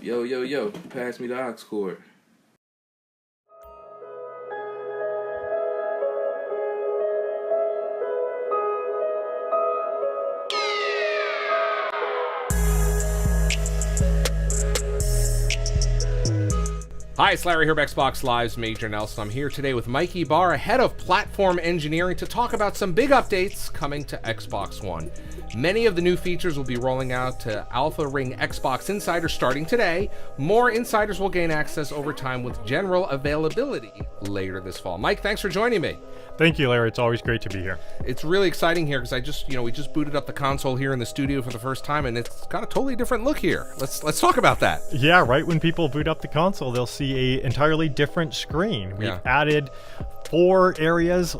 Yo, pass me the aux cord. Hi, it's Larry here, Xbox Live's Major Nelson. I'm here today with Mikey Barr, head of platform engineering, to talk about some big updates coming to Xbox One. Many of the new features will be rolling out to Alpha Ring Xbox Insider starting today. More insiders will gain access over time with general availability later this fall. Mike, thanks for joining me. Thank you, Larry. It's always great to be here. It's really exciting here because we just booted up the console here in the studio for the first time, and it's got a totally different look here. Let's talk about that. Yeah, right when people boot up the console, they'll see an entirely different screen. We've added 4 areas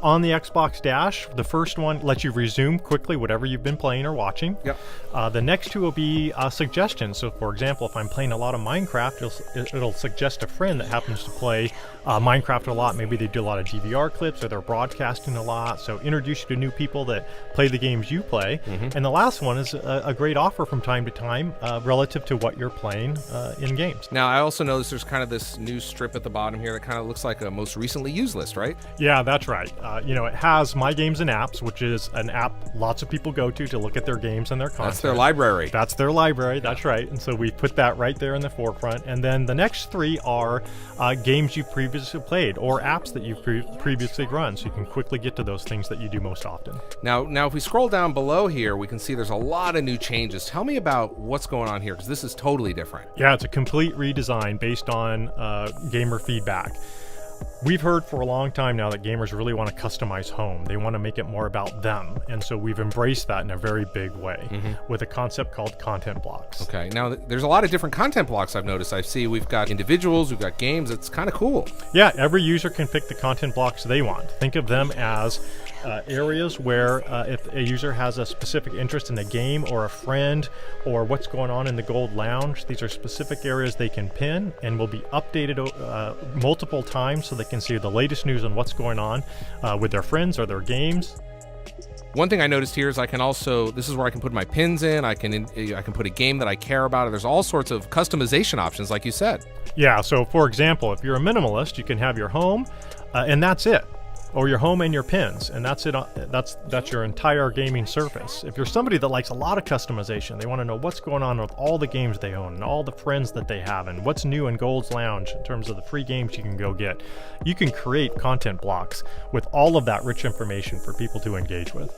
on the Xbox Dash. The first one lets you resume quickly whatever you've been playing or watching. Yep. The next 2 will be suggestions. So, for example, if I'm playing a lot of Minecraft, it'll suggest a friend that happens to play Minecraft a lot. Maybe they do a lot of DVR clips or they're broadcasting a lot. So introduce you to new people that play the games you play. Mm-hmm. And the last one is a great offer from time to time relative to what you're playing in games. Now, I also noticed there's kind of this new strip at the bottom here that kind of looks like a most recently used list, right? Yeah, that's right. It has My Games and Apps, which is an app lots of people go to look at their games and their content. That's their library. That's their library, that's right. And so we put that right there in the forefront. And then the next 3 are games you've previously played or apps that you've previously run, so you can quickly get to those things that you do most often. Now, if we scroll down below here, we can see there's a lot of new changes. Tell me about what's going on here, because this is totally different. Yeah, it's a complete redesign based on gamer feedback. We've heard for a long time now that gamers really want to customize home. They want to make it more about them. And so we've embraced that in a very big way with a concept called content blocks. Okay. Now, there's a lot of different content blocks I've noticed. I see we've got individuals, we've got games. It's kind of cool. Yeah, every user can pick the content blocks they want. Think of them as areas where if a user has a specific interest in a game or a friend or what's going on in the Gold Lounge, these are specific areas they can pin and will be updated multiple times so they can see the latest news on what's going on with their friends or their games. One thing I noticed here is this is where I can put my pins in. I can put a game that I care about. There's all sorts of customization options, like you said. Yeah, so for example, if you're a minimalist, you can have your home and that's it. Or your home and your pins, and that's it. That's your entire gaming surface. If you're somebody that likes a lot of customization, they want to know what's going on with all the games they own and all the friends that they have and what's new in Gold's Lounge in terms of the free games you can go get. You can create content blocks with all of that rich information for people to engage with.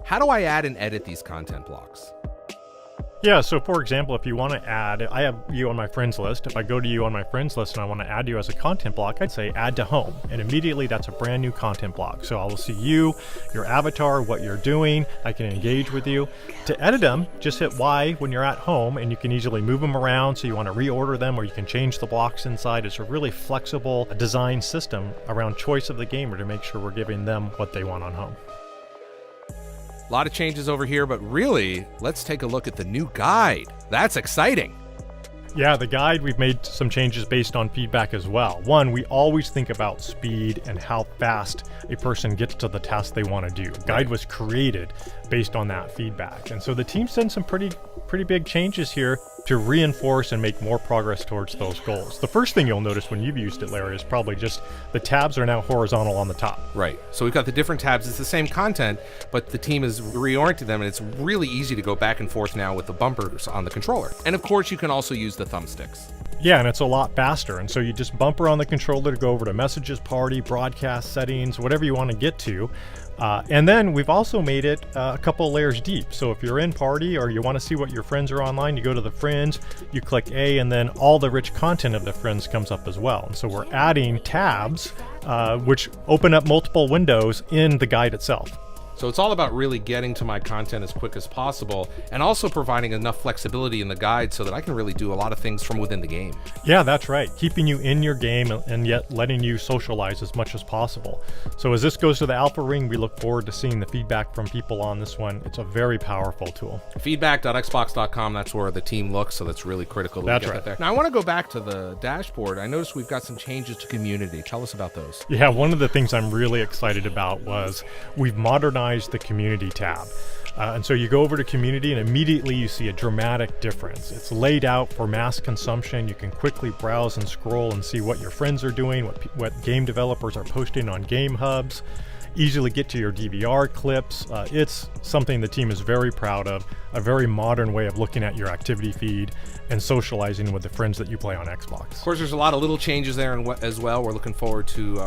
How do I add and edit these content blocks? Yeah, so for example, if you want to add, I have you on my friends list. If I go to you on my friends list and I want to add you as a content block, I'd say add to home. And immediately that's a brand new content block. So I will see you, your avatar, what you're doing. I can engage with you. To edit them, just hit Y when you're at home and you can easily move them around. So you want to reorder them or you can change the blocks inside. It's a really flexible design system around choice of the gamer to make sure we're giving them what they want on home. A lot of changes over here, but really, let's take a look at the new guide. That's exciting. Yeah, the guide, we've made some changes based on feedback as well. One, we always think about speed and how fast a person gets to the task they want to do. Guide was created based on that feedback. And so the team sent some pretty big changes here to reinforce and make more progress towards those goals. The first thing you'll notice when you've used it, Larry, is probably just the tabs are now horizontal on the top. Right. So we've got the different tabs. It's the same content, but the team has reoriented them, and it's really easy to go back and forth now with the bumpers on the controller. And of course, you can also use the thumbsticks. Yeah, and it's a lot faster. And so you just bumper on the controller to go over to messages, party, broadcast, settings, whatever you want to get to. And then we've also made it a couple of layers deep. So if you're in party or you want to see what your friends are online, you go to the friends, you click A, and then all the rich content of the friends comes up as well. And so we're adding tabs, which open up multiple windows in the guide itself. So it's all about really getting to my content as quick as possible and also providing enough flexibility in the guide so that I can really do a lot of things from within the game. Yeah, that's right. Keeping you in your game and yet letting you socialize as much as possible. So as this goes to the Alpha Ring, we look forward to seeing the feedback from people on this one. It's a very powerful tool. Feedback.xbox.com, that's where the team looks, so that's really critical that we get that there. Now I want to go back to the dashboard. I noticed we've got some changes to community. Tell us about those. Yeah, one of the things I'm really excited about was we've modernized the community tab. And so you go over to community and immediately you see a dramatic difference. It's laid out for mass consumption. You can quickly browse and scroll and see what your friends are doing, what game developers are posting on Game Hubs. Easily get to your DVR clips. It's something the team is very proud of, a very modern way of looking at your activity feed and socializing with the friends that you play on Xbox. Of course, there's a lot of little changes there as well. We're looking forward to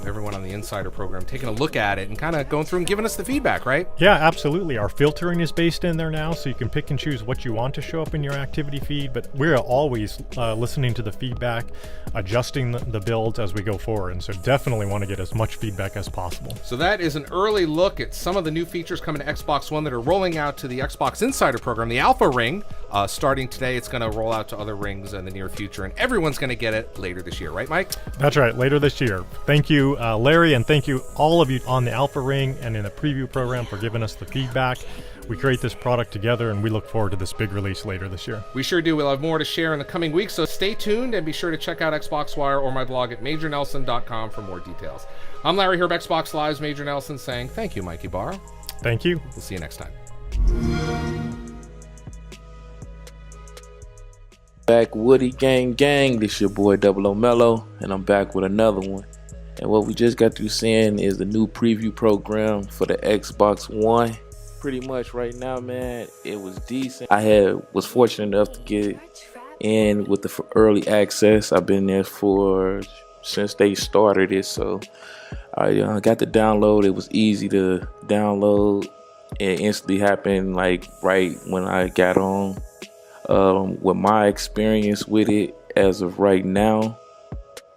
everyone on the Insider program taking a look at it and kind of going through and giving us the feedback, right? Yeah, absolutely. Our filtering is based in there now, so you can pick and choose what you want to show up in your activity feed, but we're always listening to the feedback, adjusting the builds as we go forward, and so definitely want to get as much feedback as possible. So that is an early look at some of the new features coming to Xbox One that are rolling out to the Xbox Insider program. The Alpha Ring, starting today, it's going to roll out to other rings in the near future, and everyone's going to get it later this year, right, Mike? That's right, later this year. Thank you, Larry, and thank you all of you on the Alpha Ring and in the preview program for giving us the feedback. We create this product together, and we look forward to this big release later this year. We sure do. We'll have more to share in the coming weeks, so stay tuned and be sure to check out Xbox Wire or my blog at MajorNelson.com for more details. I'm Larry here of Xbox Live's Major Nelson saying thank you, Mikey Barr. Thank you. We'll see you next time. Back Woody gang, this your boy Double O Mello, and I'm back with another one. And what we just got through seeing is the new preview program for the Xbox One. Pretty much right now, man, it was decent. I was fortunate enough to get in with the early access. I've been there since they started it, so I got to download. It was easy to download. It instantly happened like right when I got on. With my experience with it as of right now,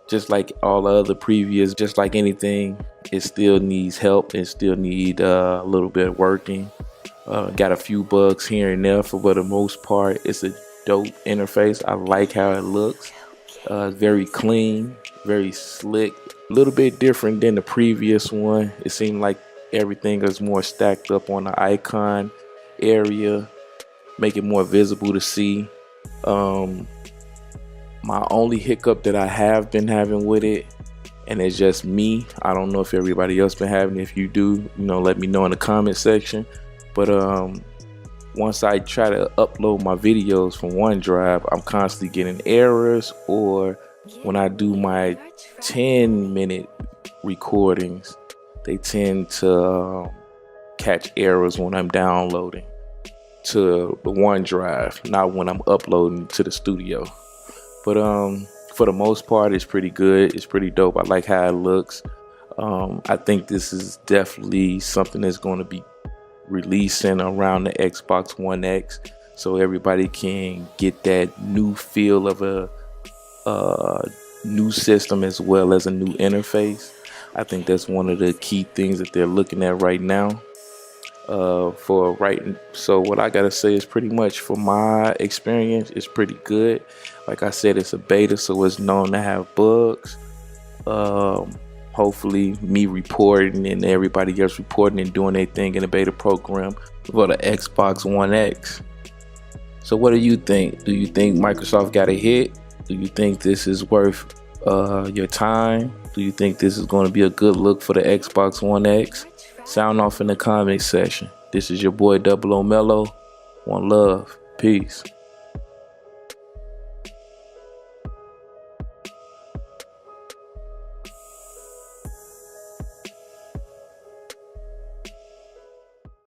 just like all the other previous, just like anything, it still needs help. It still need a little bit of working. Got a few bugs here and there, for the most part, it's a dope interface. I like how it looks. Very clean, very slick. A little bit different than the previous one. It seemed like everything is more stacked up on the icon area, make it more visible to see. My only hiccup that I have been having with it, and it's just me, I don't know if everybody else been having it. If you do, let me know in the comment section. But once I try to upload my videos from OneDrive, I'm constantly getting errors, or when I do my 10-minute recordings, they tend to catch errors when I'm downloading to the OneDrive, not when I'm uploading to the studio. But for the most part, it's pretty good. It's pretty dope. I like how it looks. I think this is definitely something that's going to be releasing around the Xbox One X, so everybody can get that new feel of a new system as well as a new interface. I think that's one of the key things that they're looking at right now. So what I gotta say is, pretty much for my experience, it's pretty good. Like I said, it's a beta, so it's known to have bugs. Hopefully me reporting and everybody else reporting and doing their thing in the beta program for the Xbox One X. So what do you think? Do you think Microsoft got a hit? Do you think this is worth your time? Do you think this is going to be a good look for the Xbox One X? Sound off in the comment section. This is your boy Double O Mello. One love. Peace.